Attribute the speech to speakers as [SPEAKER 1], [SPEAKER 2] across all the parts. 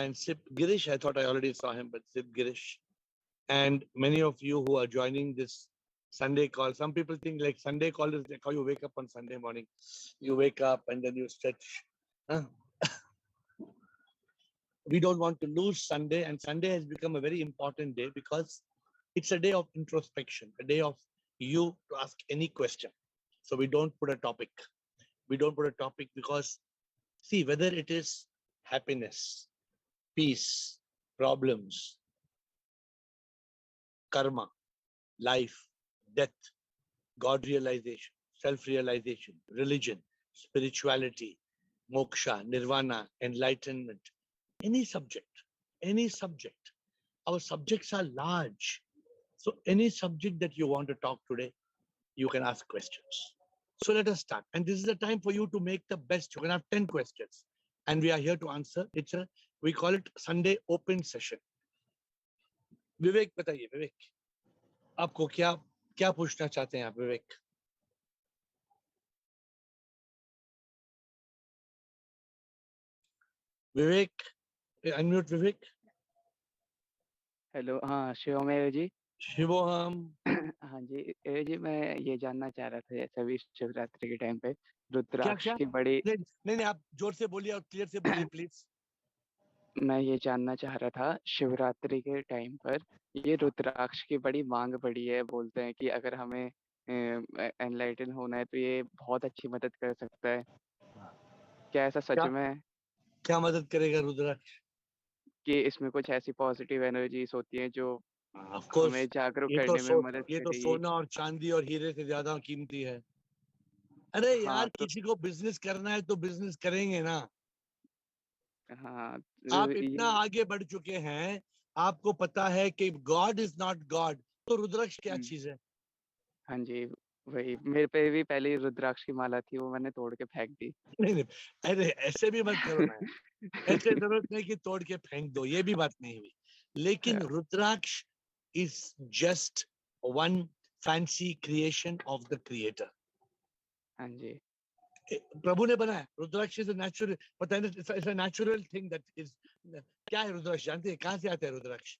[SPEAKER 1] and Sip Girish. I thought I already saw him, but Sip Girish. And many of you who are joining this Sunday call. Some people think like Sunday call is like how you wake up on Sunday morning. You wake up and then you stretch. Huh? We don't want to lose Sunday, and Sunday has become a very important day because it's a day of introspection, a day of you to ask any question. So we don't put a topic. We don't put a topic because, see, whether it is happiness, peace, problems, karma, life, death, God realization, self-realization, religion, spirituality, moksha, nirvana, enlightenment, any subject, our subjects are large. So any subject that you want to talk today, you can ask questions. So let us start. And this is the time for you to make the best. You can have 10 questions and we are here to answer. We call it Sunday open session. विवेक बताइए, विवेक आपको क्या पूछना चाहते हैं आप, विवेक? विवेक, unmute विवेक.
[SPEAKER 2] Hello, हाँ शिवम जी.
[SPEAKER 1] शिवोहम.
[SPEAKER 2] हाँ जी, जी मैं ये जानना चाह रहा था, जैसे अभी शिवरात्रि के टाइम पे रुद्राक्ष की बड़ी
[SPEAKER 1] नहीं, आप जोर से बोलिए और क्लियर से बोलिए प्लीज.
[SPEAKER 2] मैं ये जानना चाह रहा था, शिवरात्रि के टाइम पर ये रुद्राक्ष की बड़ी मांग बढ़ी है. बोलते हैं कि अगर हमें एनलाइटन होना है तो ये बहुत अच्छी मदद कर सकता है. क्या ऐसा सच में है?
[SPEAKER 1] क्या मदद करेगा रुद्राक्ष?
[SPEAKER 2] कि इसमें कुछ ऐसी पॉजिटिव एनर्जीज होती हैं जो हमें जागरूक करने में मदद करेगी.
[SPEAKER 1] ये तो सोना और चांदी और हीरे से ज्यादा कीमती है. अरे यार, किसी को बिजनेस करना है तो बिजनेस करेंगे ना.
[SPEAKER 2] हाँ,
[SPEAKER 1] आप इतना आगे बढ़ चुके हैं, आपको पता है कि गॉड इज नॉट गॉड, तो रुद्राक्ष क्या चीज है?
[SPEAKER 2] हाँ जी, वही मेरे पे भी पहले रुद्राक्ष की माला थी, वो मैंने तोड़ के फेंक दी.
[SPEAKER 1] नहीं, अरे ऐसे भी मत करो ना. ऐसे जरूरत नहीं कि तोड़ के फेंक दो, ये भी बात नहीं हुई. लेकिन rudraksha is just one fancy creation of the creator.
[SPEAKER 2] हाँ जी,
[SPEAKER 1] प्रभु ने बनाया. रुद्राक्ष इज नेचुरल, पता है, it's a natural thing that is. क्या है रुद्राक्ष, जानते हैं कहाँ से आता है रुद्राक्ष?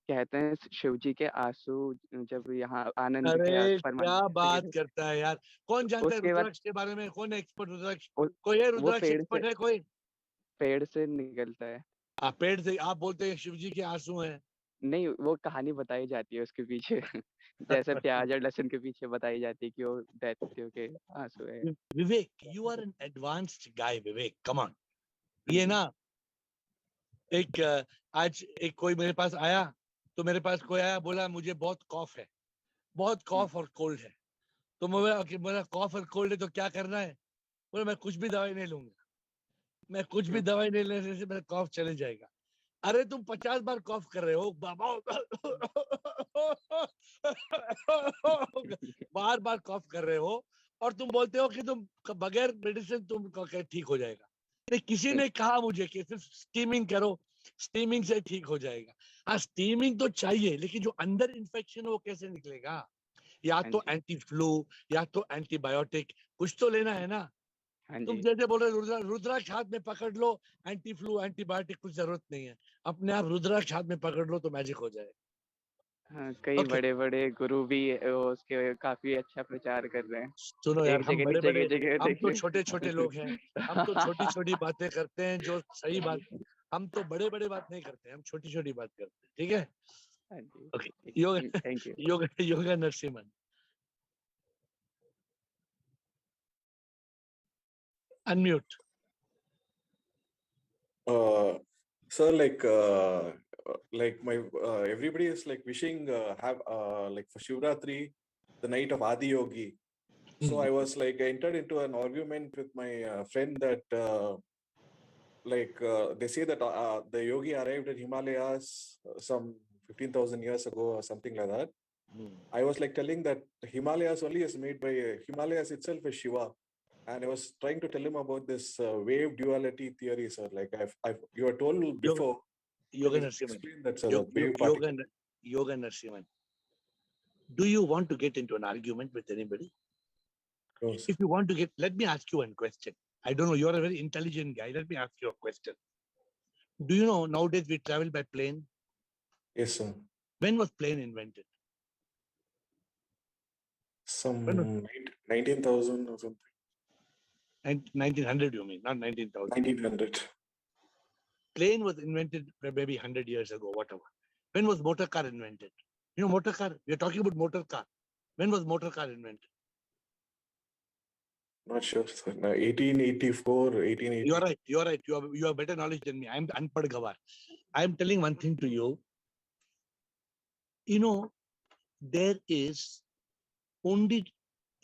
[SPEAKER 2] कहते हैं शिव जी के आंसू जब यहाँ आनंद के
[SPEAKER 1] अरे क्या बात करता है यार. कौन जानता है रुद्राक्ष के बारे में? कौन एक्सपर्ट रुद्राक्ष? कोई है रुद्राक्ष एक्सपर्ट है? कोई?
[SPEAKER 2] पेड़ से निकलता है.
[SPEAKER 1] पेड़ से? आप बोलते हैं शिव जी के आंसू हैं?
[SPEAKER 2] नहीं, वो कहानी बताई जाती है उसके पीछे. जैसे प्याज और लहसुन के पीछे बताई जाती है कि वो दैत्यों के आंसू है.
[SPEAKER 1] Vivek, you are an advanced guy. Vivek, come on. ये ना, आज कोई मेरे पास आया, तो मेरे पास कोई आया, बोला मुझे बहुत कॉफ है, बहुत कॉफ और कोल्ड है. तो मेरा कॉफ और कोल्ड है तो क्या करना है? बोला मैं कुछ भी दवाई नहीं लूंगा, मैं कुछ भी दवाई नहीं लेने से मेरा कॉफ चले जाएगा. अरे तुम 50 बार कॉफ कर रहे हो बाबा, बार बार कॉफ कर रहे हो, और तुम बोलते हो कि तुम बगैर मेडिसिन तुम ठीक हो जाएगा. किसी ने कहा मुझे कि सिर्फ स्टीमिंग करो, स्टीमिंग से ठीक हो जाएगा. हाँ, स्टीमिंग तो चाहिए, लेकिन जो अंदर इन्फेक्शन है वो कैसे निकलेगा? या तो एंटी फ्लू, या तो एंटीबायोटिक, कुछ तो लेना है ना. तुम जैसे बोल रहे रुद्राक्ष हाथ में पकड़ लो, एंटी फ्लू एंटीबायोटिक कुछ जरूरत नहीं है, अपने आप रुद्राक्ष हाथ में पकड़ लो तो मैजिक हो जाए.
[SPEAKER 2] हाँ, कई बड़े बड़े गुरु भी उसके काफी अच्छा प्रचार कर रहे हैं.
[SPEAKER 1] सुनो यार, हम तो छोटे छोटे लोग हैं, हम तो छोटी छोटी बातें करते हैं जो सही बात. हम तो बड़े बड़े बात नहीं करते, हम छोटी छोटी बात करते हैं. ठीक है? Okay. Yoga Narasimhan. Unmute.
[SPEAKER 3] Sir, like my everybody is like wishing have like for Shivratri, the night of Adi Yogi. So I was like entered into an argument with my friend that they say that the yogi arrived at Himalayas some 15,000 years ago or something like that. I was like telling that Himalayas only is made by Himalayas itself is Shiva. And I was trying to tell him about this wave duality theory, sir. Like you were told before.
[SPEAKER 1] Yoga Narasimhan. Yoga Narasimhan. Do you want to get into an argument with anybody?
[SPEAKER 3] Yes.
[SPEAKER 1] If you want to let me ask you one question. I don't know, you're a very intelligent guy. Let me ask you a question. Do you know nowadays we travel by plane?
[SPEAKER 3] Yes, sir.
[SPEAKER 1] When was plane invented?
[SPEAKER 3] Some
[SPEAKER 1] When was
[SPEAKER 3] 19,000 or something.
[SPEAKER 1] 1900 you mean, not 19,000.
[SPEAKER 3] 1900.
[SPEAKER 1] Plane was invented maybe 100 years ago, whatever. When was motor car invented? You know, motor car, we are talking about motor car. When was motor car invented?
[SPEAKER 3] Not sure, sir. No, 1884, 1880.
[SPEAKER 1] You're right. You have better knowledge than me. I'm unpad gawar. I'm telling one thing to you. You know, there is only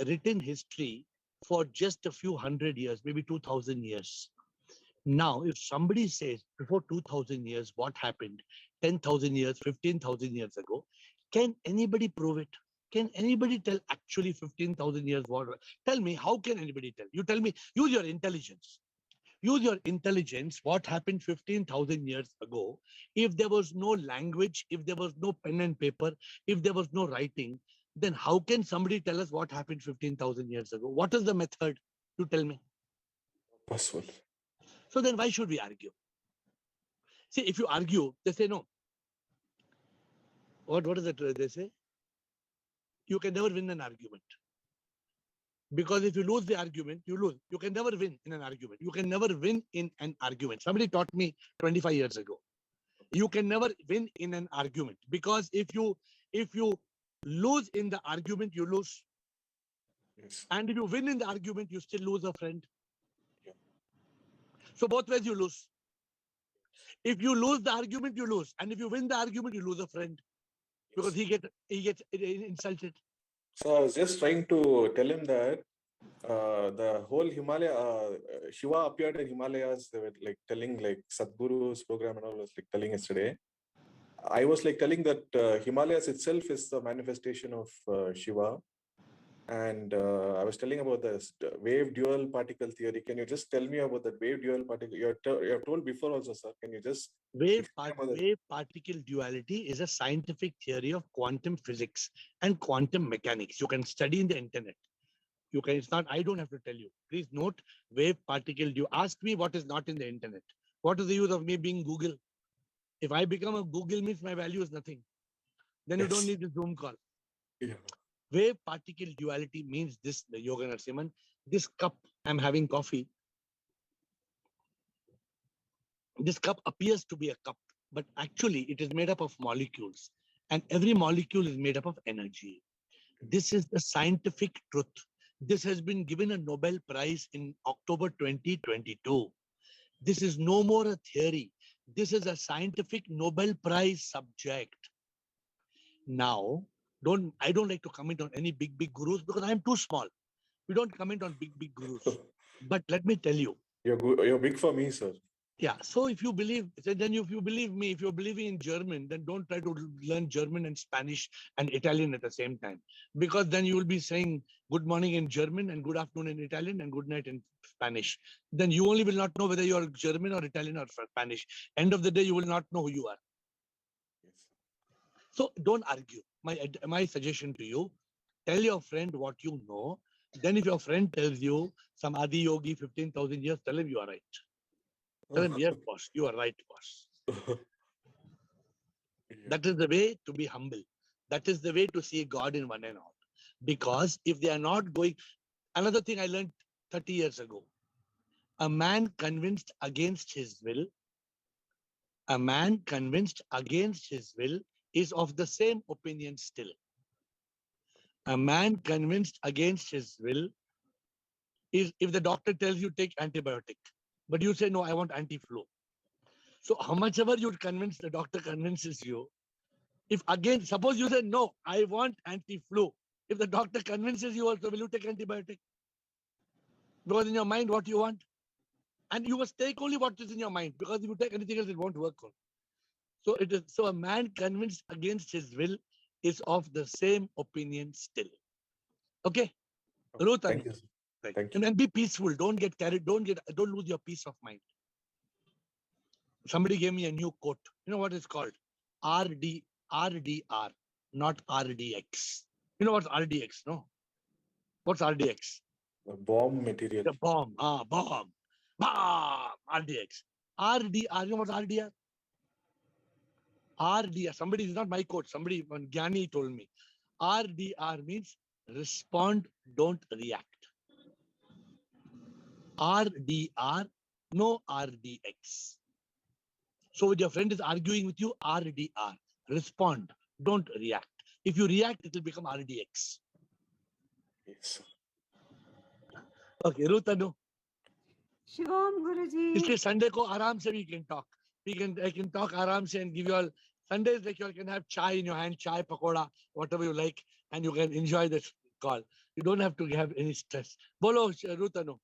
[SPEAKER 1] written history for just a few hundred years, maybe 2000 years. Now, if somebody says before 2000 years, what happened 10,000 years, 15,000 years ago, can anybody prove it? Can anybody tell actually 15,000 years what? Tell me, how can anybody tell? You tell me, use your intelligence. Use your intelligence. What happened 15,000 years ago? If there was no language, if there was no pen and paper, if there was no writing, then how can somebody tell us what happened 15,000 years ago? What is the method? You tell me.
[SPEAKER 3] Possible.
[SPEAKER 1] So then why should we argue? See, if you argue, they say no. What is it they say? You can never win an argument. Because if you lose the argument, you lose. You can never win in an argument. You can never win in an argument. Somebody taught me 25 years ago. You can never win in an argument. Because if you lose in the argument, you lose.
[SPEAKER 3] Yes.
[SPEAKER 1] And if you win in the argument, you still lose a friend.
[SPEAKER 3] Yeah.
[SPEAKER 1] So both ways you lose. If you lose the argument, you lose. And if you win the argument, you lose a friend. Because he gets insulted.
[SPEAKER 3] So I was just trying to tell him that the whole Himalaya, Shiva appeared in Himalayas. They were like telling like Sadhguru's program and all was like telling yesterday. I was like telling that Himalayas itself is the manifestation of Shiva. And I was telling about the wave dual particle theory. Can you just tell me about the wave dual particle? You have told before also, sir. Can you just
[SPEAKER 1] Wave particle duality is a scientific theory of quantum physics and quantum mechanics. You can study in the internet. You can. It's not. I don't have to tell you. Please note wave particle. You ask me what is not in the internet. What is the use of me being Google? If I become a Google, means my value is nothing. Then you don't need the Zoom call.
[SPEAKER 3] Yeah.
[SPEAKER 1] Wave particle duality means this, the Yoga Narasimhan. This cup, I'm having coffee. This cup appears to be a cup, but actually it is made up of molecules. And every molecule is made up of energy. This is the scientific truth. This has been given a Nobel Prize in October 2022. This is no more a theory. This is a scientific Nobel Prize subject. Now, I don't like to comment on any big gurus because I'm too small. We don't comment on big gurus. But let me tell you.
[SPEAKER 3] You're big for me, sir.
[SPEAKER 1] Yeah. So if you believe, then if you believe me, if you're believing in German, then don't try to learn German and Spanish and Italian at the same time. Because then you will be saying good morning in German and good afternoon in Italian and good night in Spanish. Then you only will not know whether you're German or Italian or Spanish. End of the day, you will not know who you are.
[SPEAKER 3] Yes.
[SPEAKER 1] So don't argue. My suggestion to you, tell your friend what you know. Then if your friend tells you some Adi Yogi 15,000 years, tell him you are right. Tell him, yes, boss, you are right, boss.
[SPEAKER 3] Yeah.
[SPEAKER 1] That is the way to be humble. That is the way to see God in one and all. Because if they are not going, another thing I learned 30 years ago, a man convinced against his will, is of the same opinion still. A man convinced against his will is, if the doctor tells you take antibiotic, but you say, no, I want anti-flu. So how much ever you convince, the doctor convinces you. If again, suppose you say, no, I want anti-flu. If the doctor convinces you also, will you take antibiotic? Because in your mind, what you want. And you must take only what is in your mind. Because if you take anything else, it won't work. So a man convinced against his will is of the same opinion still. Okay?
[SPEAKER 3] Okay. Thank you, sir.
[SPEAKER 1] Right.
[SPEAKER 3] Thank you.
[SPEAKER 1] And then be peaceful. Don't get carried. Don't lose your peace of mind. Somebody gave me a new quote. You know what it's called? RDR, not RDX. You know what's RDX, no? What's RDX?
[SPEAKER 3] The bomb material.
[SPEAKER 1] The bomb. Bomb. RDX. RDR, you know what RDR? RDR, somebody is not my coach, somebody, Gyani told me. RDR means respond, don't react. RDR, no RDX. So if your friend is arguing with you, RDR, respond, don't react. If you react, it will become RDX.
[SPEAKER 3] Yes.
[SPEAKER 1] Okay, Rutanu.
[SPEAKER 4] Shivam Guruji.
[SPEAKER 1] इसलिए Sunday को आराम से we can talk. I can talk आराम से and give you all. Sundays like you all can have chai in your hand, chai, pakoda, whatever you like, and you can enjoy this call. You don't have to have any stress. Bolo, Rutanu.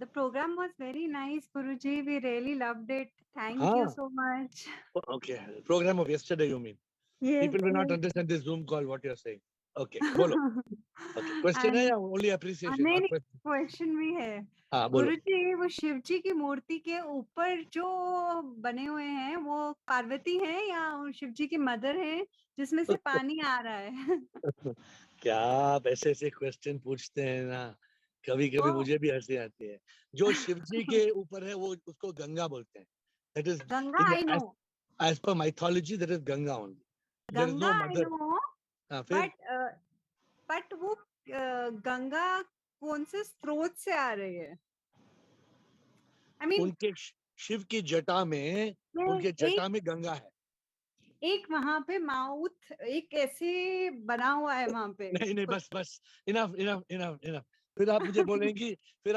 [SPEAKER 4] The program was very nice, Guruji. We really loved it. Thank
[SPEAKER 1] Ah.
[SPEAKER 4] you so much.
[SPEAKER 1] Okay, program of yesterday you mean?
[SPEAKER 4] Yes,
[SPEAKER 1] People will not
[SPEAKER 4] yes.
[SPEAKER 1] understand this Zoom call, what you're saying. Okay, bolo. Okay, question है या only appreciation?
[SPEAKER 4] नहीं,
[SPEAKER 1] Or
[SPEAKER 4] नहीं,
[SPEAKER 1] question?
[SPEAKER 4] Question भी है।
[SPEAKER 1] हाँ, बोलो।
[SPEAKER 4] गुरुजी, वो शिव जी की मूर्ति के ऊपर जो बने हुए हैं वो पार्वती है या शिव जी की मदर है जिसमें से पानी आ रहा है?
[SPEAKER 1] क्या आप ऐसे ऐसे क्वेश्चन पूछते हैं ना, कभी कभी
[SPEAKER 4] वो-
[SPEAKER 1] मुझे भी हंसी आती है। जो शिव जी के ऊपर है वो उसको गंगा बोलते हैं। That is
[SPEAKER 4] Ganga, I know.
[SPEAKER 1] as per mythology, that is Ganga only. There is
[SPEAKER 4] Ganga,
[SPEAKER 1] no
[SPEAKER 4] I
[SPEAKER 1] mother.
[SPEAKER 4] know.
[SPEAKER 1] हाँ, फिर
[SPEAKER 4] बट वो गंगा कौन से स्रोत से आ रही है? I mean,
[SPEAKER 1] उनके शिव की जटा में, उनके जटा में गंगा है।
[SPEAKER 4] एक वहां पे माउथ एक ऐसे बना हुआ है वहां पे।
[SPEAKER 1] नहीं नहीं, बस इनफ इनफ इनफ इनफ। फिर आप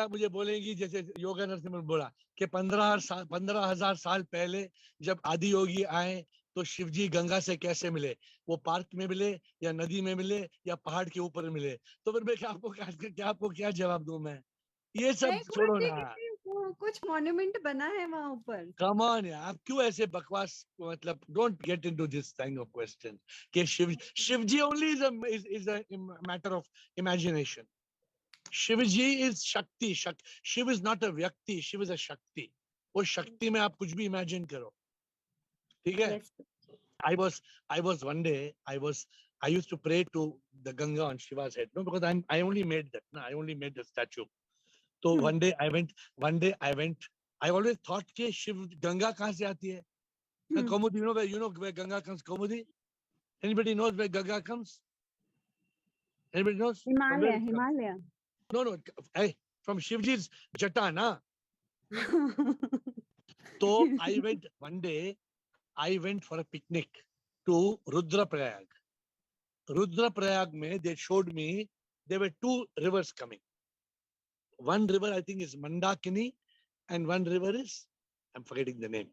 [SPEAKER 1] मुझे बोलेंगी जैसे योगा नरसिम्हा बोला कि 15,000 साल पहले जब आदि योगी आए तो शिव जी गंगा से कैसे मिले? वो पार्क में मिले या नदी में मिले या पहाड़ के ऊपर मिले? तो फिर मैं आपको क्या जवाब दूं मैं? ये सब छोड़ो ना।
[SPEAKER 4] कुछ मॉन्यूमेंट बना है वहां ऊपर।
[SPEAKER 1] Come on यार, आप क्यों ऐसे बकवास, मतलब don't get into this kind of question कि शिव जी only is a matter of imagination. Shiv ji is शक्ति, शिव is not a व्यक्ति, शिव is a शक्ति। वो शक्ति में आप कुछ भी इमेजिन करो, ठीक है?
[SPEAKER 4] Yes.
[SPEAKER 1] I was one day, I used to pray to the Ganga on Shiva's head, no, because I only made that, no, I only made the statue. So one day I went, I always thought कि शिव गंगा कहाँ से आती है? Kaumudi, you know where Ganga comes, Kaumudi? Anybody knows where Ganga comes? Anybody knows?
[SPEAKER 4] Himalaya.
[SPEAKER 1] No, hey, from Shivji's jata, na? So I went one day, I went for a picnic to Rudraprayag. Rudraprayag mein, they showed me there were two rivers coming. One river I think is Mandakini and one river is, I'm forgetting the name.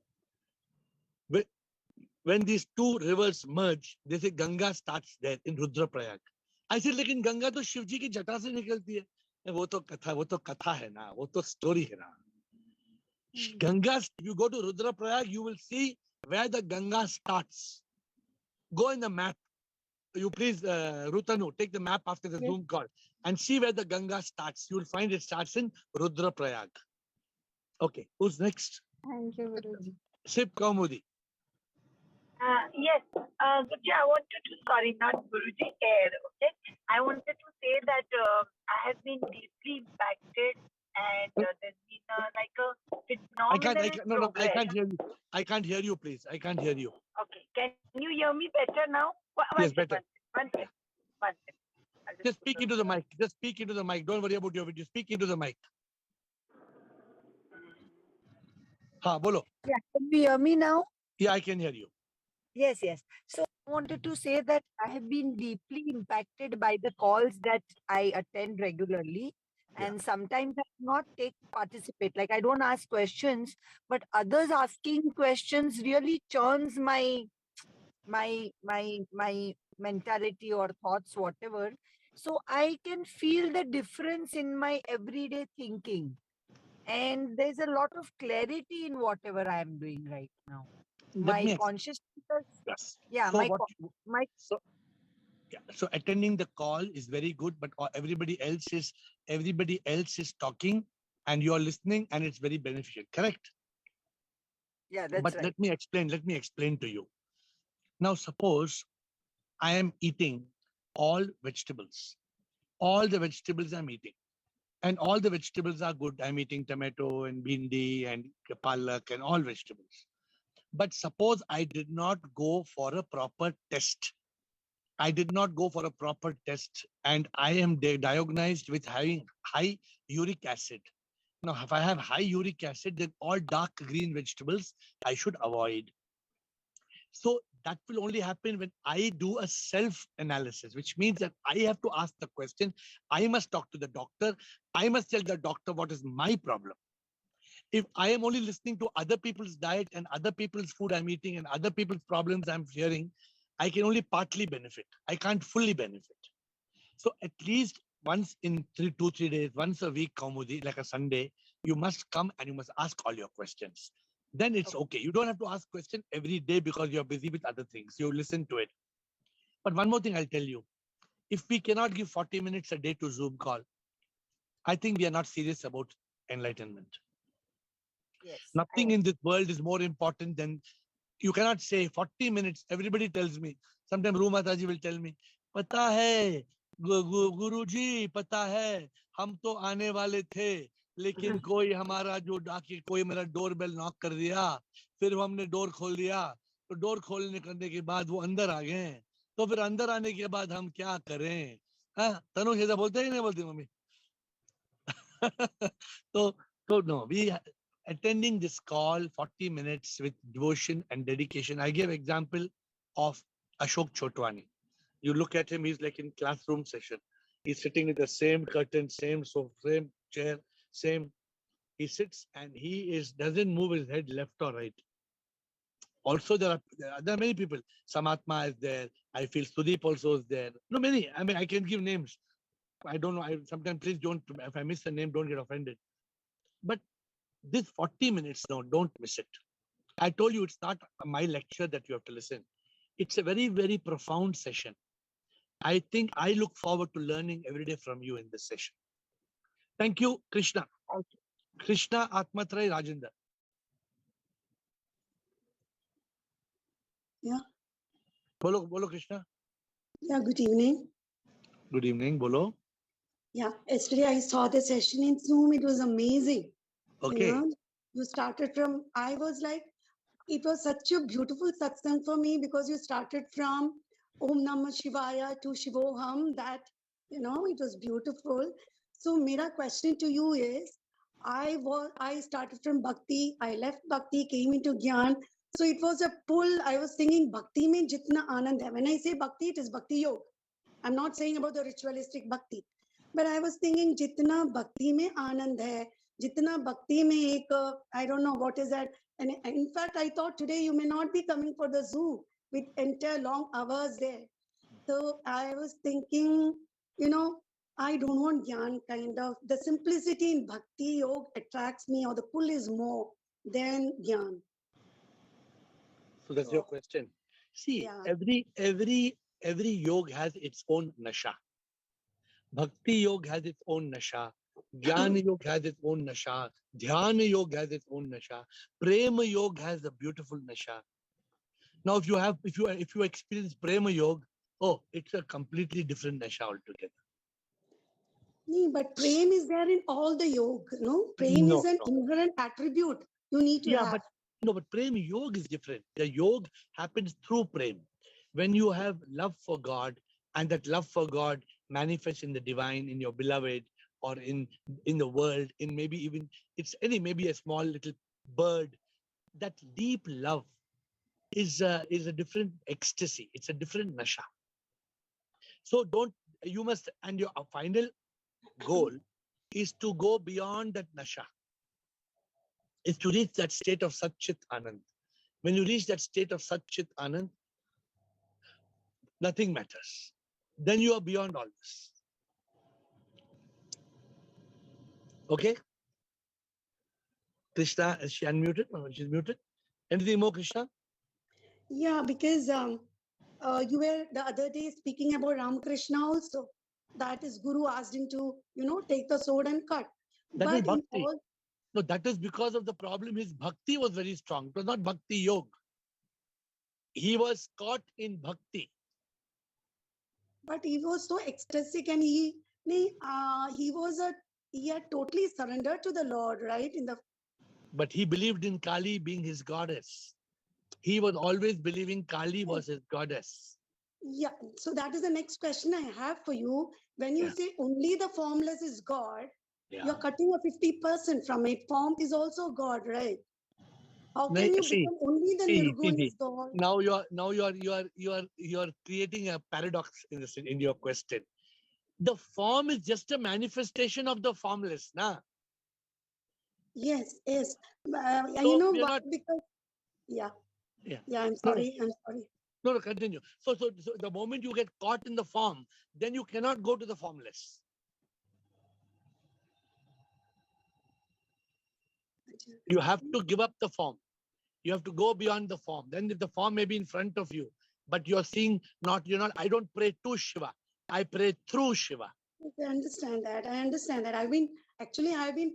[SPEAKER 1] When these two rivers merge, they say Ganga starts there in Rudraprayag. I said, लेकिन गंगा तो शिव जी की जटा से निकलती है। वो तो कथा है ना, वो तो स्टोरी है ना। Ganga, if you go to Rudraprayag, you will see where the Ganga starts. Go in the map. You please, Rutanu, take the map after the Zoom call and see where the Ganga starts. You will find it starts in Rudraprayag. Okay, who's next?
[SPEAKER 4] Thank you, Guruji.
[SPEAKER 1] Sip Kaumudi.
[SPEAKER 5] Yes, Guruji, I wanted to, sorry, not Guruji, AiR, okay? I wanted to say that I have been deeply impacted and there's been like a phenomenal
[SPEAKER 1] I can't hear you. I can't hear you, please. I can't hear you.
[SPEAKER 5] Okay, can you hear me better now?
[SPEAKER 1] Yes, better.
[SPEAKER 5] One second.
[SPEAKER 1] Just speak into the mic. Just speak into the mic. Don't worry about your video. Speak into the mic. Ha, bolo.
[SPEAKER 5] Yeah, can you hear me now?
[SPEAKER 1] Yeah, I can hear you.
[SPEAKER 5] Yes. So I wanted to say that I have been deeply impacted by the calls that I attend regularly. And sometimes I do not participate. Like I don't ask questions, but others asking questions really churns my mentality or thoughts, whatever. So I can feel the difference in my everyday thinking. And there's a lot of clarity in whatever I am doing right now. My consciousness.
[SPEAKER 1] Yes.
[SPEAKER 5] Yeah,
[SPEAKER 1] so attending the call is very good, but everybody else is talking and you're listening and it's very beneficial. Correct?
[SPEAKER 5] Yeah, that's
[SPEAKER 1] but
[SPEAKER 5] right.
[SPEAKER 1] Let me explain to you. Now, suppose I am eating all vegetables. All the vegetables I'm eating. And all the vegetables are good. I'm eating tomato and bhindi and palak and all vegetables. But suppose I did not go for a proper test. I did not go for a proper test and I am diagnosed with having high uric acid. Now, if I have high uric acid, then all dark green vegetables I should avoid. So that will only happen when I do a self-analysis, which means that I have to ask the question. I must talk to the doctor. I must tell the doctor what is my problem. If I am only listening to other people's diet and other people's food I'm eating and other people's problems I'm hearing, I can only partly benefit. I can't fully benefit. So at least once in 2-3 days, once a week, Kaumudi, like a Sunday, you must come and you must ask all your questions. Then it's okay. You don't have to ask questions every day because you're busy with other things. You listen to it. But one more thing I'll tell you. If we cannot give 40 minutes a day to Zoom call, I think we are not serious about enlightenment.
[SPEAKER 5] Yes.
[SPEAKER 1] Nothing in this world is more important than, you cannot say 40 minutes. Everybody tells me. Sometimes Ru Mataji will tell me, Pata hai, Guruji, pata hai, hum to aane wale the, लेकिन कोई हमारा जो डाकी कोई मेरा door bell knock कर दिया, फिर हमने डोर खोल दिया, तो डोर खोलने करने के बाद वो अंदर आ गए, तो फिर अंदर आने के बाद हम क्या करें? हाँ, तनु ऐसा बोलते ही नहीं बोलती mummy. So no, we attending this call 40 minutes with devotion and dedication. I give example of Ashok Chotwani. You look at him, he's like in classroom session. He's sitting with the same curtain, same sofa, same chair, same. He sits and he doesn't move his head left or right. Also, there are many people. Samatma is there. I feel Sudeep also is there. No, many. I mean, I can give names. I don't know. Sometimes please don't, if I miss the name, don't get offended. But this 40 minutes, no, don't miss it. I told you it's not my lecture that you have to listen. It's a very, very profound session. I think I look forward to learning every day from you in this session. Thank you, Krishna. Krishna Atmatray Rajendra.
[SPEAKER 6] Yeah.
[SPEAKER 1] Bolo Krishna.
[SPEAKER 6] Yeah, good evening.
[SPEAKER 1] Good evening, Bolo.
[SPEAKER 6] Yeah, yesterday I saw the session in Zoom. It was amazing.
[SPEAKER 1] Okay.
[SPEAKER 6] You started from, I was like, it was such a beautiful satsang for me because you started from Om Namah Shivaya to Shivoham, that, it was beautiful. So my question to you is, I started from Bhakti, I left Bhakti, came into Gyan. So it was a pull. I was thinking Bhakti mein jitna anand hai. When I say Bhakti, it is Bhakti Yoga. I'm not saying about the ritualistic Bhakti. But I was thinking jitna Bhakti mein anand hai, jitna Bhakti mein ek, I don't know what is that. And in fact, I thought today you may not be coming for the Zoom with entire long hours there. So I was thinking, I don't want Gyan kind of. The simplicity in Bhakti Yoga attracts me, or the pull is more than Gyan.
[SPEAKER 1] So that's your question. See,
[SPEAKER 6] Yeah.
[SPEAKER 1] every yoga has its own nasha. Bhakti yoga has its own nasha. Jnana yoga has its own nasha. Dhyana yoga has its own nasha. Prema yoga has a beautiful nasha. Now, if you experience prema yoga, oh, it's a completely different nasha altogether.
[SPEAKER 6] Nee, but prem is there in all the yoga, no? Prem is an inherent attribute you need to have.
[SPEAKER 1] But prem yoga is different. The yoga happens through prem. When you have love for God, and that love for God manifests in the divine, in your beloved, or in the world, in maybe even, maybe a small little bird, that deep love is a different ecstasy. It's a different nasha. So and your final goal is to go beyond that nasha, is to reach that state of Satchit Anand. When you reach that state of Satchit Anand, nothing matters. Then you are beyond all this. Okay? Krishna, is she unmuted? No, she's muted. Anything more, Krishna?
[SPEAKER 6] Yeah, because you were the other day speaking about Ramakrishna also. That is, Guru asked him to, take the sword and cut.
[SPEAKER 1] That is bhakti. No, that is because of the problem. His bhakti was very strong. It was not bhakti yoga. He was caught in bhakti.
[SPEAKER 6] But he was so ecstatic, and he was he had totally surrendered to the Lord, right?
[SPEAKER 1] But he believed in Kali being his goddess. He was always believing Kali was his goddess.
[SPEAKER 6] Yeah. So that is the next question I have for you. When you say only the formless is God, you're cutting a 50% from it. Form is also God, right? How can you become only the Nirgun is God?
[SPEAKER 1] Now you're creating a paradox in your question. The form is just a manifestation of the formless, na?
[SPEAKER 6] Yes, yes.
[SPEAKER 1] So
[SPEAKER 6] you know why? Because I'm sorry.
[SPEAKER 1] No, continue. So the moment you get caught in the form, then you cannot go to the formless. You have to give up the form. You have to go beyond the form. Then the form may be in front of you, but you're seeing you're not. I don't pray to Shiva. I pray through Shiva.
[SPEAKER 6] I understand that. I've been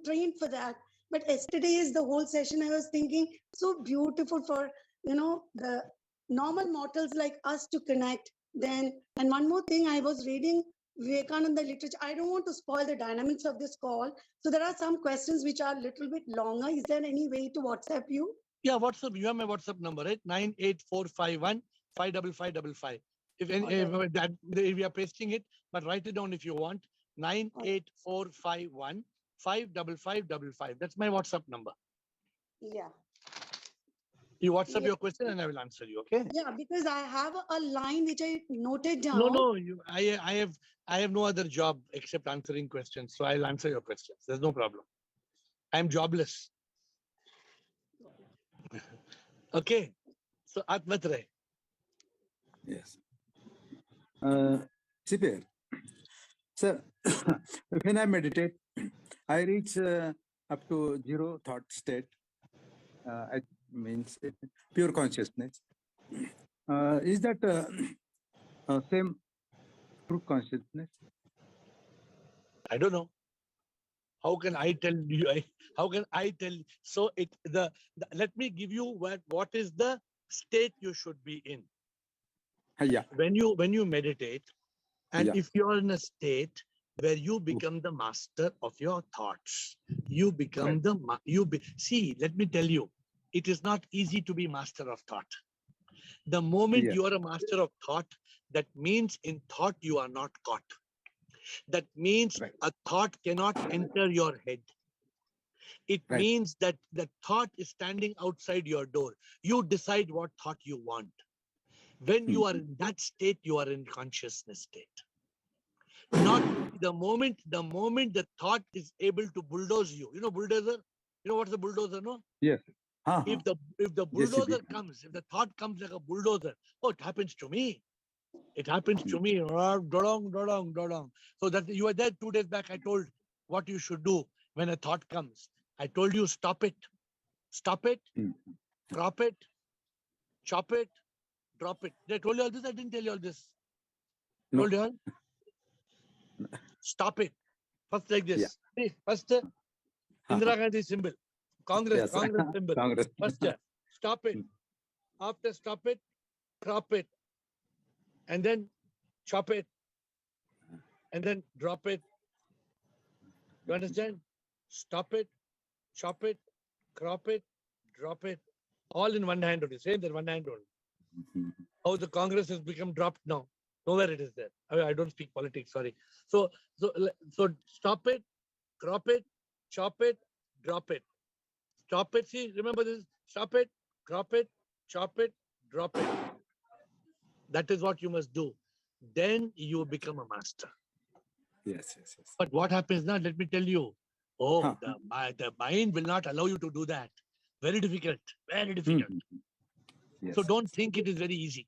[SPEAKER 6] trained for that. But yesterday is the whole session. I was thinking so beautiful for, the normal mortals like us to connect. And one more thing, I was reading Vivekananda literature. I don't want to spoil the dynamics of this call. So there are some questions which are a little bit longer. Is there any way to WhatsApp you?
[SPEAKER 1] Yeah, WhatsApp. You have my WhatsApp number, right? 98451 55555. If we are pasting it, but write it down if you want. 98451 55555. That's my WhatsApp number.
[SPEAKER 6] Yeah.
[SPEAKER 1] You WhatsApp your question and I will answer you. Okay?
[SPEAKER 6] Yeah, because I have a line which I noted down.
[SPEAKER 1] No. I have no other job except answering questions, so I'll answer your questions. There's no problem. I'm jobless. Okay. So Atmatre.
[SPEAKER 7] Yes. Sipir. Sir, when I meditate, I reach up to zero thought state. It means pure consciousness. Is that same true consciousness?
[SPEAKER 1] I don't know. How can I tell you? How can I tell? So let me give you what is the state you should be in.
[SPEAKER 7] Yeah.
[SPEAKER 1] When you meditate, and
[SPEAKER 7] Yeah.
[SPEAKER 1] if you're in a state where you become the master of your thoughts, you become see. Let me tell you, it is not easy to be master of thought. The moment you are a master of thought, that means in thought you are not caught. That means a thought cannot enter your head. It means that the thought is standing outside your door. You decide what thought you want. When you are in that state, you are in consciousness state. Not the moment the thought is able to bulldoze you. You know bulldozer? You know what's a bulldozer, no?
[SPEAKER 7] Yes.
[SPEAKER 1] If the bulldozer comes, if the thought comes like a bulldozer, it happens to me. It happens to me. So that you were there 2 days back. I told what you should do when a thought comes. I told you stop it, crop it, chop it, drop it. Did I told you all this? I didn't tell you all this.
[SPEAKER 7] No.
[SPEAKER 1] Told you all? Stop it. First like this. See, first Indira Gandhi symbol. Congress symbol.
[SPEAKER 7] Congress.
[SPEAKER 1] First stop it. After stop it, crop it. And then chop it. And then drop it. You understand? Stop it, chop it, crop it, drop it. All in one hand only. Same there, one hand only. How the Congress has become dropped now. Nowhere it is there. I don't speak politics, sorry. So stop it, crop it, chop it, drop it. Stop it. See, remember this. Stop it, crop it, chop it, drop it. That is what you must do. Then you become a master.
[SPEAKER 7] Yes.
[SPEAKER 1] But what happens now? Let me tell you. The mind will not allow you to do that. Very difficult. Very difficult.
[SPEAKER 7] Yes.
[SPEAKER 1] So don't think it is very easy.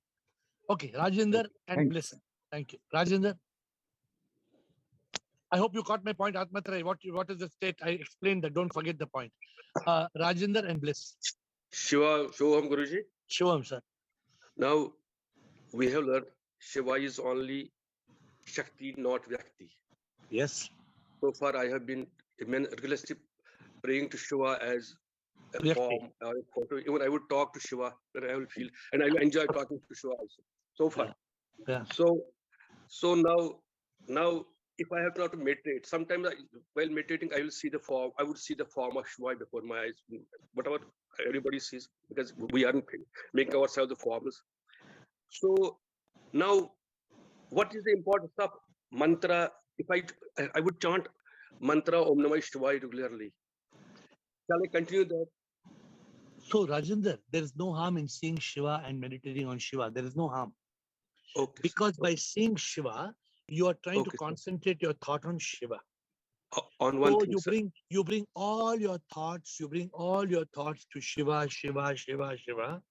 [SPEAKER 1] Okay, Rajendra and Bliss. Thank you. Rajendra. I hope you caught my point, Atmatre. What is the state? I explained that. Don't forget the point. Rajendra and Bliss.
[SPEAKER 8] Shiva, Shivam Guruji.
[SPEAKER 1] Shivam, sir.
[SPEAKER 8] Now, we have learned Shiva is only Shakti, not Vyakti.
[SPEAKER 1] Yes.
[SPEAKER 8] So far, I have been religiously praying to Shiva as a form or a photo. Even I would talk to Shiva and I will feel, and I will enjoy talking to Shiva also. So far.
[SPEAKER 1] Yeah.
[SPEAKER 8] So now if I have to meditate, sometimes while meditating, I will see the form. I would see the form of Shiva before my eyes. Whatever everybody sees, because we aren't making ourselves the forms. So now, what is the importance of mantra? If I would chant mantra Om Namah Shivaya regularly, shall I continue that?
[SPEAKER 1] So Rajendra, there is no harm in seeing Shiva and meditating on Shiva. There is no harm.
[SPEAKER 8] Okay.
[SPEAKER 1] Because by seeing Shiva, you are trying to
[SPEAKER 8] Okay, sir.
[SPEAKER 1] concentrate your thought on Shiva.
[SPEAKER 8] On one
[SPEAKER 1] So
[SPEAKER 8] thing, sir.
[SPEAKER 1] you bring all your thoughts, to Shiva, Shiva, Shiva, Shiva.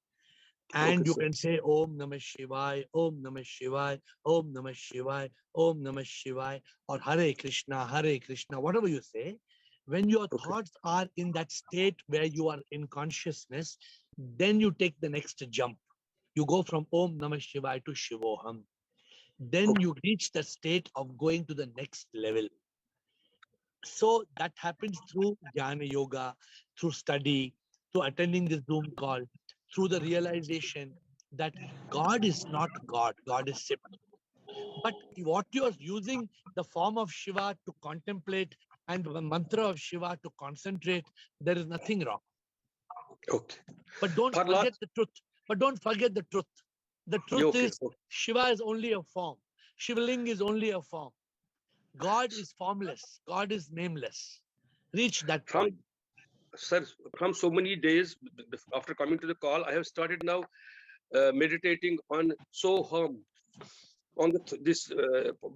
[SPEAKER 1] And
[SPEAKER 8] Okay,
[SPEAKER 1] you
[SPEAKER 8] sir.
[SPEAKER 1] can say Om Namah Shivaya, Om Namah Shivaya, Om Namah Shivaya, Om Namah Shivaya, or Hare Krishna, whatever you say. When your
[SPEAKER 8] Okay.
[SPEAKER 1] thoughts are in that state where you are in consciousness, then you take the next jump. You go from Om Namah Shivaya to Shivoham. Then
[SPEAKER 8] Okay.
[SPEAKER 1] you reach the state of going to the next level. So that happens through Jnana Yoga, through study, through attending this Zoom call, through the realization that God is not God, God is Sip. But what you are using the form of Shiva to contemplate and the mantra of Shiva to concentrate, there is nothing wrong.
[SPEAKER 8] Okay.
[SPEAKER 1] But don't
[SPEAKER 8] For
[SPEAKER 1] forget
[SPEAKER 8] last,
[SPEAKER 1] the truth. The truth
[SPEAKER 8] okay.
[SPEAKER 1] is Shiva is only a form. Shivling is only a form. God is formless. God is nameless. Reach that point.
[SPEAKER 8] Sir, from so many days after coming to the call, I have started now meditating on Soham, on this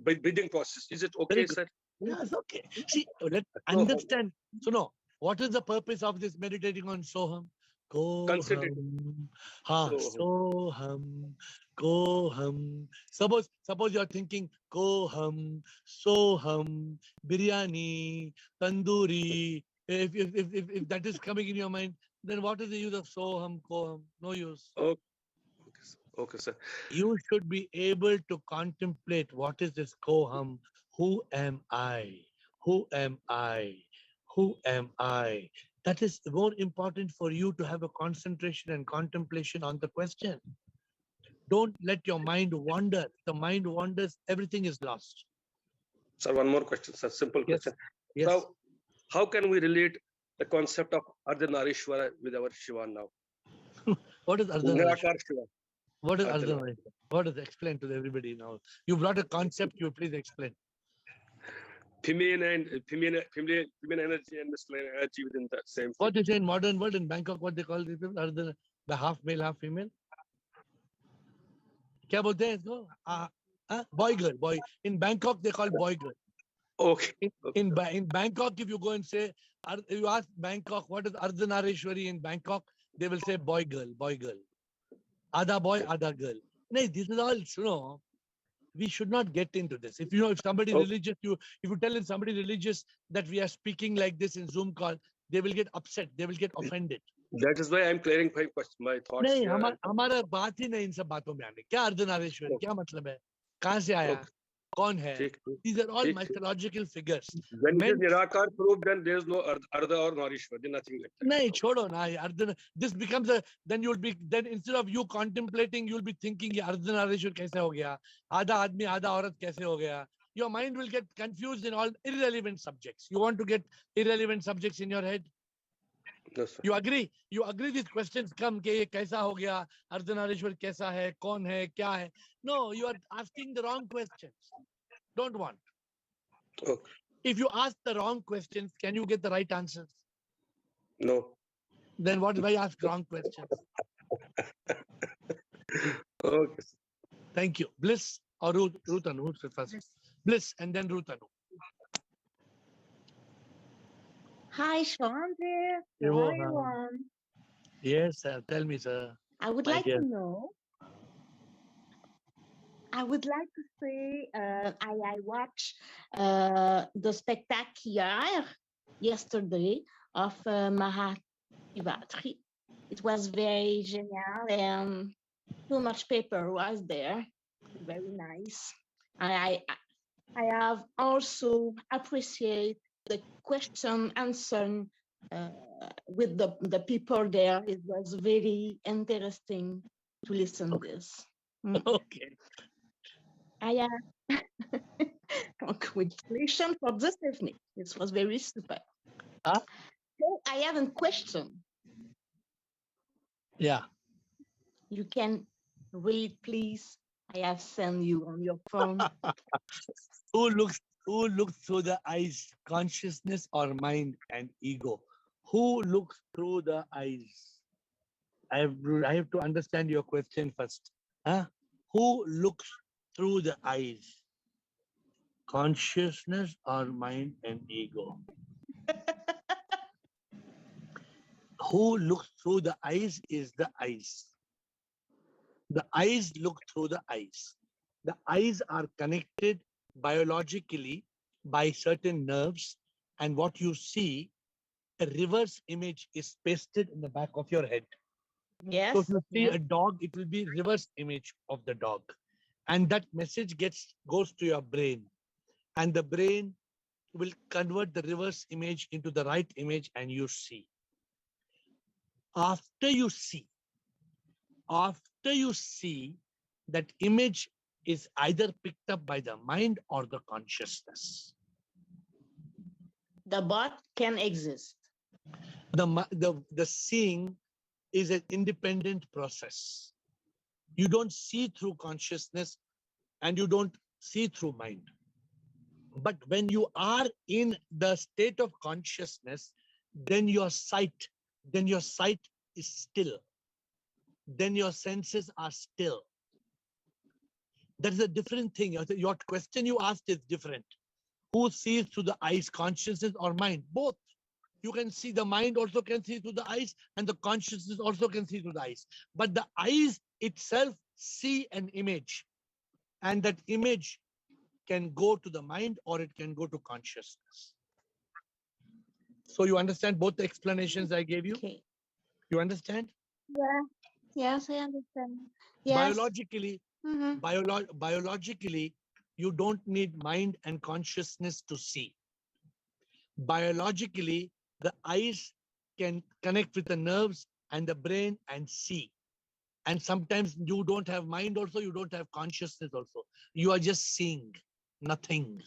[SPEAKER 8] breathing process. Is it okay, sir?
[SPEAKER 1] Yes, okay. See, let's understand. So no, what is the purpose of this meditating on Soham? Koham. Ha, Soham. Koham. Suppose you're thinking Koham, Soham, biryani, tandoori. If that is coming in your mind, then what is the use of Soham, Koham? No use.
[SPEAKER 8] Okay, sir.
[SPEAKER 1] You should be able to contemplate what is this Koham. Who am I? Who am I? Who am I? That is more important for you to have a concentration and contemplation on the question. Don't let your mind wander. The mind wanders, everything is lost.
[SPEAKER 8] Sir, one more question, sir. Simple question.
[SPEAKER 1] Yes.
[SPEAKER 8] So, how can we relate the concept of Ardhanarishwara with our Shiva now?
[SPEAKER 1] What is Ardhanarishwara?
[SPEAKER 8] Nirakar Shiva.
[SPEAKER 1] What is Ardhanarishwara? What is, explain to everybody now. You brought a concept, you please explain.
[SPEAKER 8] Feminine energy and masculine energy within that same.
[SPEAKER 1] What they say in modern world in Bangkok, what they call these people? Ardhan, the half male, half female. क्या बोलते हैं इसको? Boy girl, boy. In Bangkok they call boy girl.
[SPEAKER 8] Okay.
[SPEAKER 1] In Bangkok, if you go and say, you ask Bangkok, what is Ardhanarishwari in Bangkok? They will say boy girl, boy girl. Ada boy, ada girl. No, this is all, you know, we should not get into this. If you know, if somebody religious, if you tell somebody religious that we are speaking like this in Zoom call, they will get upset, they will get offended.
[SPEAKER 8] That is why I am clearing my thoughts.
[SPEAKER 1] नहीं, हमारा बात ही नहीं इन सब बातों में आने. क्या अर्धनारीश्वर, क्या मतलब है? कहाँ से आया? कौन है? These are all mythological figures.
[SPEAKER 8] When it is Nirakar proof, then there is no Ardha or Narishwar. Then nothing like that.
[SPEAKER 1] नहीं, छोड़ो ना. Ardha, this becomes a, then instead of you contemplating, you'll be thinking ये अर्धनारीश्वर कैसे हो गया? आधा आदमी, आधा औरत कैसे हो गया? Your mind will get confused in all irrelevant subjects. You want to get irrelevant subjects in your head?
[SPEAKER 8] No, sir.
[SPEAKER 1] You agree? These questions come कि ये कैसा हो गया? अर्धनारीश्वर कैसा है? कौन है? क्या है? No, you are asking the wrong questions. Don't want.
[SPEAKER 8] Okay.
[SPEAKER 1] If you ask the wrong questions, can you get the right answers?
[SPEAKER 8] No.
[SPEAKER 1] Then why ask wrong questions?
[SPEAKER 8] Okay.
[SPEAKER 1] Thank you. Bliss or Ruth Anu first. Bliss and then Ruth Anu.
[SPEAKER 9] Hi, Chandra. Hello, everyone.
[SPEAKER 1] Yes, sir. Tell me, sir.
[SPEAKER 9] I would like to know. I would like to say I watched the spectacular yesterday of Mahachivatri. It was very genial and too much paper was there. Very nice. I have also appreciated the question answer with the people there. It was very interesting to listen to this.
[SPEAKER 1] Okay.
[SPEAKER 9] I Congratulations for this evening. This was very super.
[SPEAKER 1] Huh?
[SPEAKER 9] So I have a question.
[SPEAKER 1] Yeah.
[SPEAKER 9] You can read, please. I have sent you on your phone.
[SPEAKER 1] Who looks through the eyes, consciousness or mind and ego? Who looks through the eyes? I have to understand your question first. Huh? Who looks through the eyes? Consciousness or mind and ego? Who looks through the eyes is the eyes. The eyes look through the eyes. The eyes are connected biologically by certain nerves, and what you see, a reverse image is pasted in the back of your head.
[SPEAKER 9] Yes.
[SPEAKER 1] So if you see a dog, it will be reverse image of the dog. And that message goes to your brain. And the brain will convert the reverse image into the right image and you see. After you see, that image is either picked up by the mind or the consciousness.
[SPEAKER 9] The both can exist.
[SPEAKER 1] The seeing is an independent process. You don't see through consciousness and you don't see through mind. But when you are in the state of consciousness, then your sight is still. Then your senses are still. That is a different thing. Your question you asked is different. Who sees through the eyes, consciousness or mind? Both. You can see, the mind also can see through the eyes and the consciousness also can see through the eyes. But the eyes itself see an image, and that image can go to the mind or it can go to consciousness. So you understand both the explanations I gave you?
[SPEAKER 9] Okay.
[SPEAKER 1] You understand?
[SPEAKER 9] Yeah. Yes, I understand. Yes.
[SPEAKER 1] Biologically, you don't need mind and consciousness to see. Biologically, the eyes can connect with the nerves and the brain and see. And sometimes you don't have mind also, you don't have consciousness also. You are just seeing, nothing.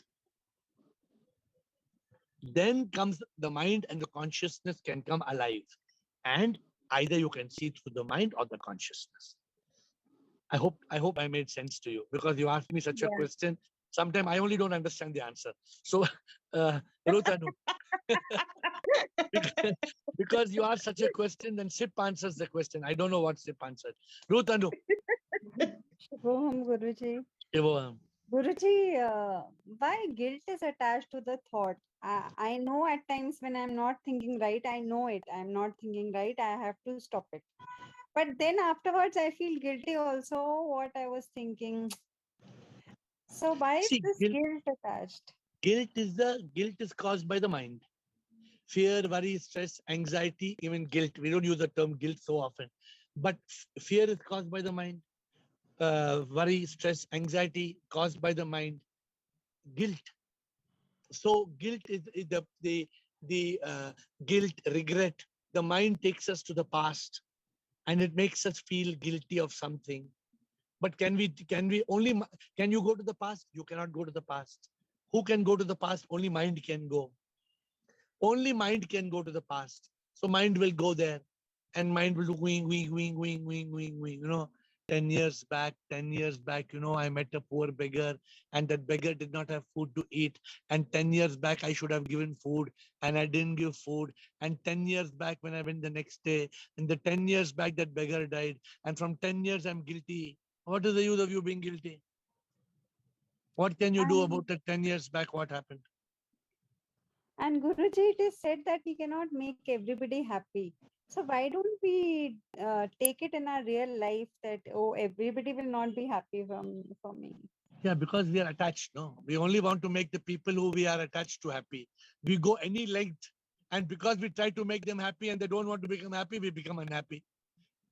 [SPEAKER 1] Then comes the mind and the consciousness can come alive. And either you can see through the mind or the consciousness. I hope I made sense to you, because you asked me such a question. Sometimes I only don't understand the answer. So, Ruth Anu, because you asked such a question, then Sip answers the question. I don't know what Sip answered. Ruth Anu.
[SPEAKER 4] Shivoham, Guruji.
[SPEAKER 1] Shivoham.
[SPEAKER 4] Guruji, why guilt is attached to the thought? I know at times when I'm not thinking right, I know it. I'm not thinking right. I have to stop it. But then afterwards, I feel guilty also what I was thinking. So why is this guilt attached?
[SPEAKER 1] Guilt is caused by the mind. Fear, worry, stress, anxiety, even guilt. We don't use the term guilt so often, but fear is caused by the mind. Worry, stress, anxiety caused by the mind. Guilt. So guilt is the guilt, regret. The mind takes us to the past, and it makes us feel guilty of something. But can you go to the past? You cannot go to the past. Who can go to the past? Only mind can go. Only mind can go to the past. So mind will go there, and mind will do wing, 10 years back, I met a poor beggar, and that beggar did not have food to eat. And 10 years back, I should have given food, and I didn't give food. And 10 years back, when I went the next day, and the 10 years back, that beggar died. And from 10 years, I'm guilty. What is the use of you being guilty? What can you do about the 10 years back? What happened?
[SPEAKER 4] And Guruji, it is said that we cannot make everybody happy. So why don't we take it in our real life that, oh, everybody will not be happy for me?
[SPEAKER 1] Yeah, because we are attached. No, we only want to make the people who we are attached to happy. We go any length, and because we try to make them happy and they don't want to become happy, we become unhappy.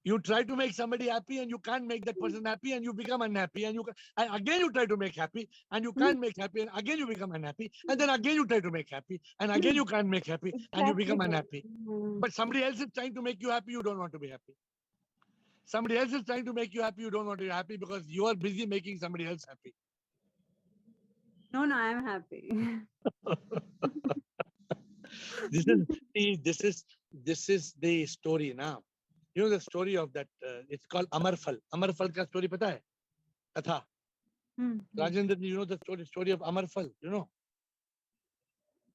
[SPEAKER 1] You try to make somebody happy and you can't make that person happy, and you become unhappy. And again you try to make happy and you can't make happy, and again you become unhappy. And then again you try to make happy and again you can't make happy, and you become unhappy. But somebody else is trying to make you happy, you don't want to be happy. Somebody else is trying to make you happy, you don't want to be happy because you are busy making somebody else happy.
[SPEAKER 4] No, I am happy.
[SPEAKER 1] This is the story now. You know the story of that. It's called Amar Phal. Amar Phal ka story pata hai? Katha. Rajendra, you know the story of Amar Phal. You know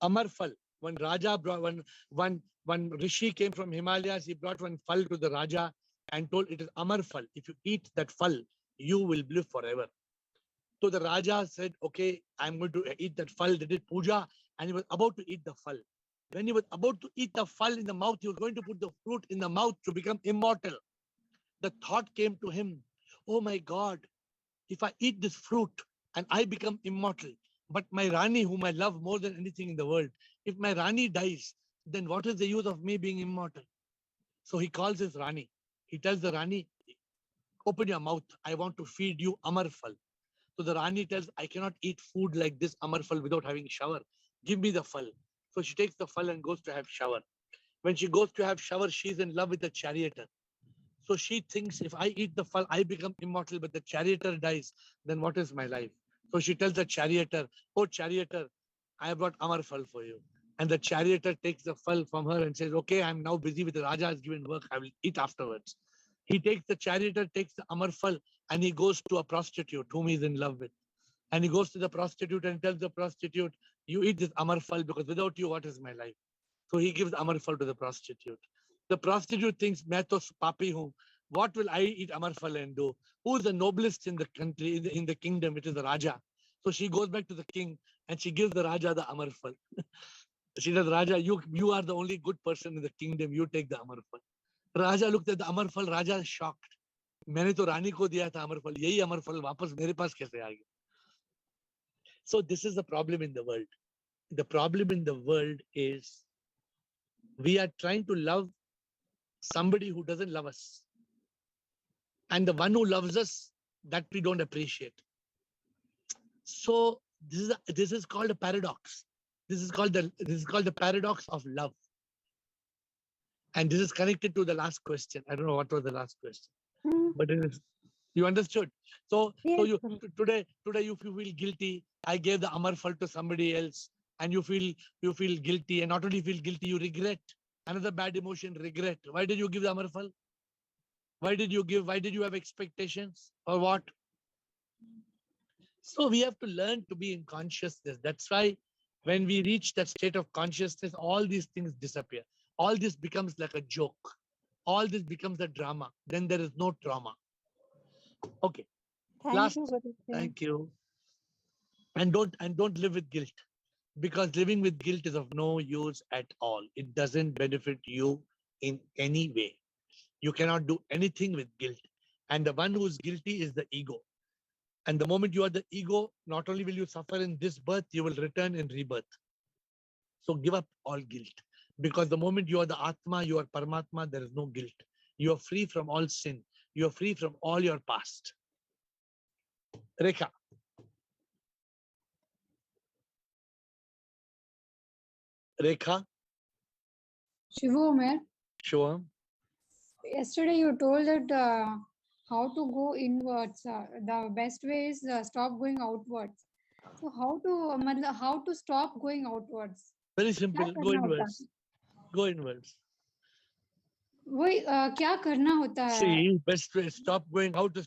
[SPEAKER 1] Amar Phal. When Raja brought when Rishi came from Himalayas, he brought one phal to the Raja and told it is Amar Phal. If you eat that phal, you will live forever. So the Raja said, okay, I'm going to eat that phal. They did puja and he was about to eat the phal. When he was about to eat the phal in the mouth, he was going to put the fruit in the mouth to become immortal. The thought came to him, oh my God, if I eat this fruit and I become immortal, but my Rani, whom I love more than anything in the world, if my Rani dies, then what is the use of me being immortal? So he calls his Rani. He tells the Rani, open your mouth. I want to feed you Amar Phal. So the Rani tells, I cannot eat food like this Amar Phal without having shower. Give me the phal. So she takes the phal and goes to have shower. When she goes to have shower, she's in love with the charioteer. So she thinks, if I eat the phal, I become immortal, but the charioteer dies, then what is my life? So she tells the charioteer, oh charioteer, I have brought Amar Phal for you. And the charioteer takes the phal from her and says, okay, I'm now busy with the Raja has given work, I will eat afterwards. He takes the charioteer, takes the Amar Phal, and he goes to a prostitute whom he's in love with. And he goes to the prostitute and tells the prostitute, you eat this Amar Phal because without you, what is my life? So he gives Amar Phal to the prostitute. The prostitute thinks, मैं तो पापी हूँ. What will I eat Amar Phal and do? Who is the noblest in the country, in the kingdom? It is the Raja. So she goes back to the king and she gives the Raja the Amar Phal. She says, Raja, you are the only good person in the kingdom. You take the Amar Phal. Raja looked at the Amar Phal. Raja is shocked. मैंने तो रानी को दिया था अमर फल. यही अमर फल वापस मेरे पास कैसे आ गया? So this is the problem in the world. The problem in the world is we are trying to love somebody who doesn't love us. And the one who loves us, that we don't appreciate. So this is called a paradox. This is called the paradox of love. And this is connected to the last question. I don't know what was the last question, but it is, you understood. So you today you feel guilty. I gave the Amar Phal to somebody else, and you feel guilty, and not only feel guilty, you regret. Another bad emotion, regret. Why did you give the Amar Phal? Why did you give? Why did you have expectations or what? So we have to learn to be in consciousness. That's why when we reach that state of consciousness, all these things disappear. All this becomes like a joke. All this becomes a drama. Then there is no trauma. Okay. Thank you. And don't live with guilt, because living with guilt is of no use at all. It doesn't benefit you in any way. You cannot do anything with guilt. And the one who is guilty is the ego. And the moment you are the ego, not only will you suffer in this birth, you will return in rebirth. So give up all guilt. Because the moment you are the Atma, you are Paramatma, there is no guilt. You are free from all sin. You are free from all your past. Rekha. Rekha.
[SPEAKER 10] Shivam,
[SPEAKER 1] Shivam.
[SPEAKER 10] Yesterday you told that how to go inwards. The best way is stop going outwards. So how to stop going outwards?
[SPEAKER 1] Very simple. Go inwards. Go inwards.
[SPEAKER 10] वही क्या करना होता है?
[SPEAKER 1] See, best way, stop going. How to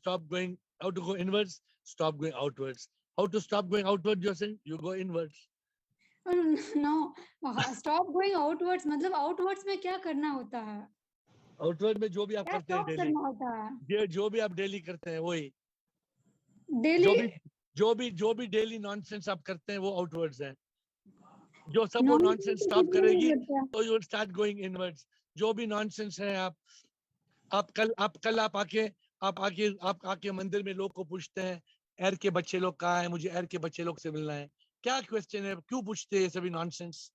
[SPEAKER 1] go inwards? Stop going outwards. How to stop going outwards? You're saying you go inwards.
[SPEAKER 10] No, stop going outwards. मतलब outwards में क्या करना होता है?
[SPEAKER 1] Outward में जो भी आप करते हैं डेली, जो भी आप डेली करते हैं वही. डेली जो भी डेली नॉनसेंस आप करते हैं वो आउटवर्ड्स है. जो सब वो नॉनसेंस स्टॉप करेगी तो you will start going inwards. जो भी नॉनसेंस है आप कल आप आके मंदिर में लोग को पूछते हैं एयर के बच्चे लोग कहाँ हैं, मुझे एयर के बच्चे लोग से मिलना है. क्या क्वेश्चन है? क्यों पूछते हैं ये सभी नॉनसेंस?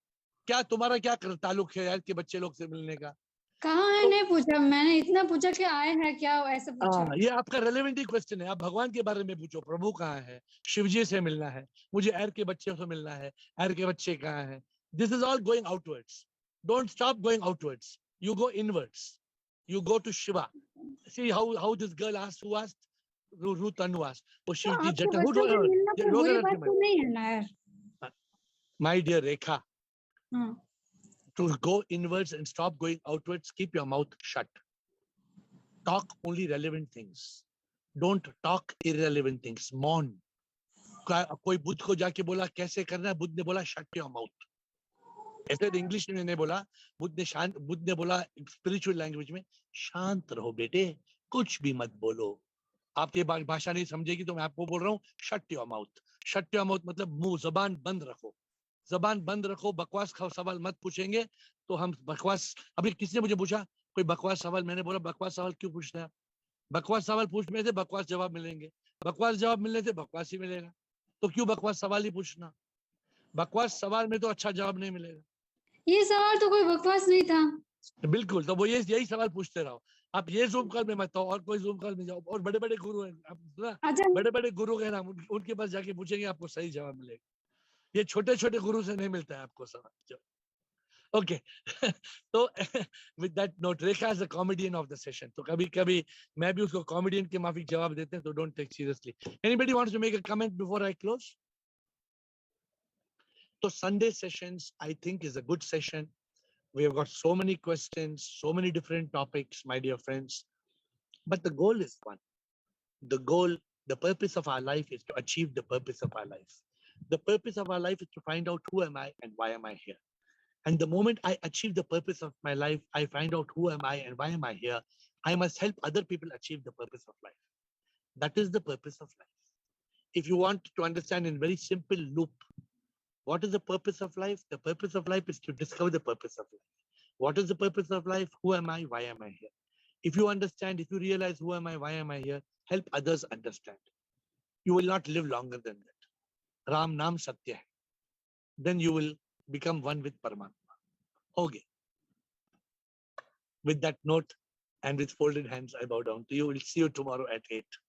[SPEAKER 1] क्या तुम्हारा क्या ताल्लुक है एयर के बच्चे लोग से मिलने का?
[SPEAKER 10] कहाँ है? नहीं पूछा मैंने, इतना पूछा कि आए हैं क्या, ऐसा पूछा.
[SPEAKER 1] ये आपका रेलेवेंट ही क्वेश्चन है. आप भगवान के बारे में पूछो, प्रभु कहाँ है, शिवजी से मिलना है, मुझे एयर के बच्चे से मिलना है, एयर के बच्चे कहाँ हैं. This is all going outwards. Don't stop going outwards. You go inwards. You go to Shiva. See how this girl asked, who asked? रू तनुवास, वो
[SPEAKER 10] तो
[SPEAKER 1] शिव जी
[SPEAKER 10] आपके
[SPEAKER 1] जटा,
[SPEAKER 10] बच्चों के मिलना कोई बुरी बात तो नहीं है ना यार।
[SPEAKER 1] My dear Rekha,
[SPEAKER 10] हाँ,
[SPEAKER 1] to go inwards and stop going outwards, keep your mouth shut. Talk only relevant things. Don't talk irrelevant things. Mourn. कोई बुद्ध को जाके बोला कैसे करना है, बुद्ध ने बोला shut your mouth. ऐसे इंग्लिश में नहीं बोला, बुद्ध ने बोला स्पिरिचुअल लैंग्वेज में, शांत रहो बेटे, कुछ भी मत बोलो। आप ये भाषा नहीं समझेगी तो मैं आपको बोल रहा हूँ, shut your mouth. Shut your mouth मतलब मुंह, जबान बंद रखो, जबान बंद रखो। बकवास का सवाल मत पूछेंगे तो हम बकवास, अभी किसी ने मुझे पूछा कोई बकवास सवाल, मैंने बोला बकवास सवाल क्यों पूछना है, बकवास सवाल पूछने से बकवास जवाब मिलेंगे, बकवास जवाब मिलने से बकवास ही मिलेगा, तो क्यों बकवास सवाल ही पूछना, बकवास सवाल में तो अच्छा जवाब नहीं मिलेगा।
[SPEAKER 10] ये सवाल तो कोई बकवास नहीं था।
[SPEAKER 1] बिल्कुल, तो वो यही सवाल पूछते रहो। आप ये जूम कॉल में मत आओ और कोई जूम कॉल में जाओ, और बड़े बड़े गुरु हैं, आप सुना,
[SPEAKER 10] अच्छा,
[SPEAKER 1] बड़े बड़े गुरु के नाम, उनके पास जाके पूछेंगे आपको सही जवाब मिलेगा। ये छोटे छोटे गुरु से नहीं मिलता है आपको सवाल। ओके तो with that note, Rekha is a comedian of the session, तो कभी कभी मैं भी उसको कॉमेडियन के माफिक जवाब देते हैं, तो don't take seriously. Anybody wants to make a comment before I close? तो Sunday sessions I think is a good session. We have got so many questions, so many different topics, my dear friends. But the goal is one. The goal, the purpose of our life is to achieve the purpose of our life. The purpose of our life is to find out who am I and why am I here. And the moment I achieve the purpose of my life, I find out who am I and why am I here. I must help other people achieve the purpose of life. That is the purpose of life. If you want to understand in very simple loop, what is the purpose of life? The purpose of life is to discover the purpose of life. What is the purpose of life? Who am I? Why am I here? If you understand, if you realize who am I, why am I here, help others understand. You will not live longer than that. Ram Naam Satya hai. Then you will become one with Paramatma. Okay. With that note and with folded hands, I bow down to you. We'll see you tomorrow at 8.